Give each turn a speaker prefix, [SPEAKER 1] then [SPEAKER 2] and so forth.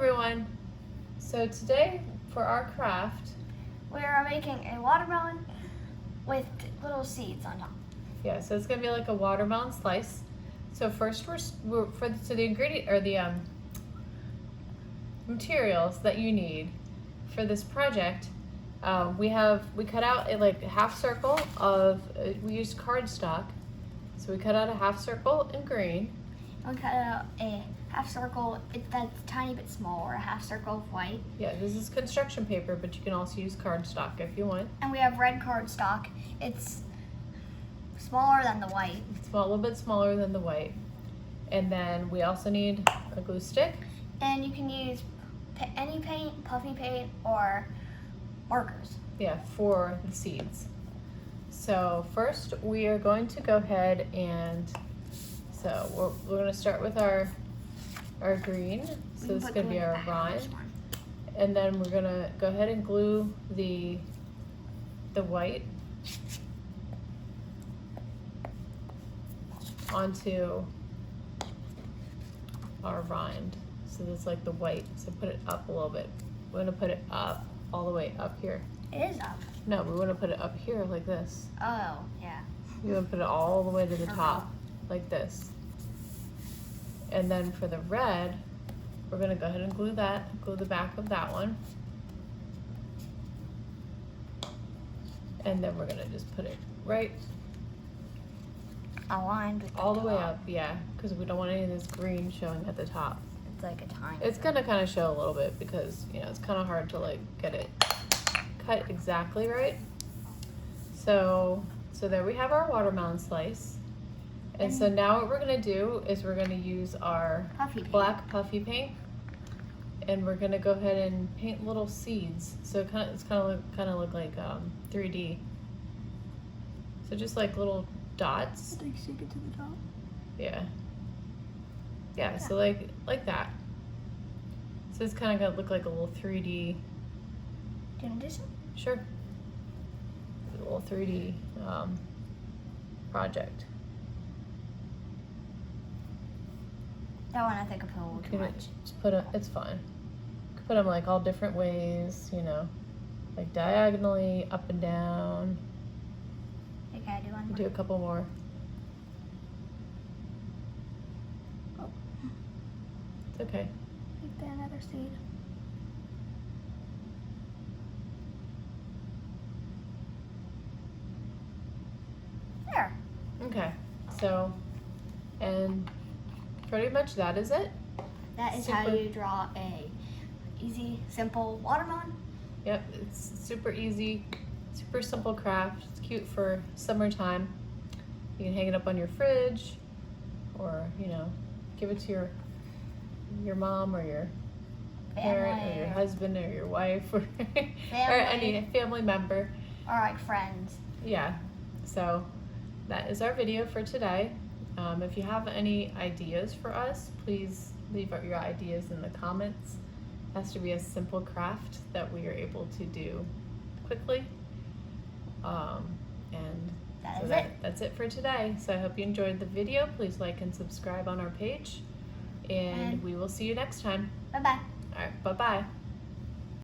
[SPEAKER 1] everyone. So today for our craft,
[SPEAKER 2] we are making a watermelon with little seeds on top.
[SPEAKER 1] yeah, so it's gonna be like a watermelon slice. So first the ingredient or the materials that you need for this project, we cut out a half circle of we used cardstock. So we cut out a half circle in green.
[SPEAKER 2] We cut out a half circle that's a tiny bit smaller, a half circle of white.
[SPEAKER 1] Yeah, this is construction paper, but you can also use cardstock if you want.
[SPEAKER 2] And we have red cardstock. It's smaller than the white.
[SPEAKER 1] It's a little bit smaller than the white. And then we also need a glue stick.
[SPEAKER 2] And you can use any paint, puffy paint, or markers.
[SPEAKER 1] Yeah, for the seeds. So first we are going to go ahead and, so we're going to start with our green. So this is going to be our rind. And then we're going to go ahead and glue the white onto our rind. So that's like the white. So put it up a little bit. We're going to put it up, all the way up here.
[SPEAKER 2] It is up.
[SPEAKER 1] No, we want to put it up here like this.
[SPEAKER 2] Oh, yeah.
[SPEAKER 1] You want to put it all the way to the top, like this. And then for the red, we're going to go ahead and glue the back of that one. And then we're going to just put it right
[SPEAKER 2] aligned with
[SPEAKER 1] all the way up, yeah, because we don't want any of this green showing at the top.
[SPEAKER 2] It's like a tiny.
[SPEAKER 1] It's going to kind of show a little bit because, you know, it's kind of hard to like get it cut exactly right. So there we have our watermelon slice. And so now what we're going to do is we're going to use our black puffy paint, and we're going to go ahead and paint little seeds. So it's kind of look like 3D. So just like little dots.
[SPEAKER 2] Like stick it to the top.
[SPEAKER 1] Yeah. Yeah. So like that. So it's kind of going to look like a little 3D.
[SPEAKER 2] Do you want to do some?
[SPEAKER 1] Sure. A little 3D project.
[SPEAKER 2] That one I think I put a little too much.
[SPEAKER 1] Just it's fine. You can put them like all different ways, you know, like diagonally, up and down.
[SPEAKER 2] Okay, I do one more.
[SPEAKER 1] Do a couple more.
[SPEAKER 2] Oh.
[SPEAKER 1] It's okay.
[SPEAKER 2] Take another seed. There.
[SPEAKER 1] Okay. So, and pretty much that is it.
[SPEAKER 2] That is how you draw a easy, simple watermelon.
[SPEAKER 1] Yep, it's super easy, super simple craft. It's cute for summertime. You can hang it up on your fridge, or you know, give it to your mom or your parent or your husband or your wife or any family member.
[SPEAKER 2] Or like friends.
[SPEAKER 1] Yeah, so that is our video for today. If you have any ideas for us, please leave your ideas in the comments. It has to be a simple craft that we are able to do quickly. And that's it for today. So I hope you enjoyed the video. Please like and subscribe on our page. And we will see you next time.
[SPEAKER 2] Bye-bye.
[SPEAKER 1] All right, bye-bye.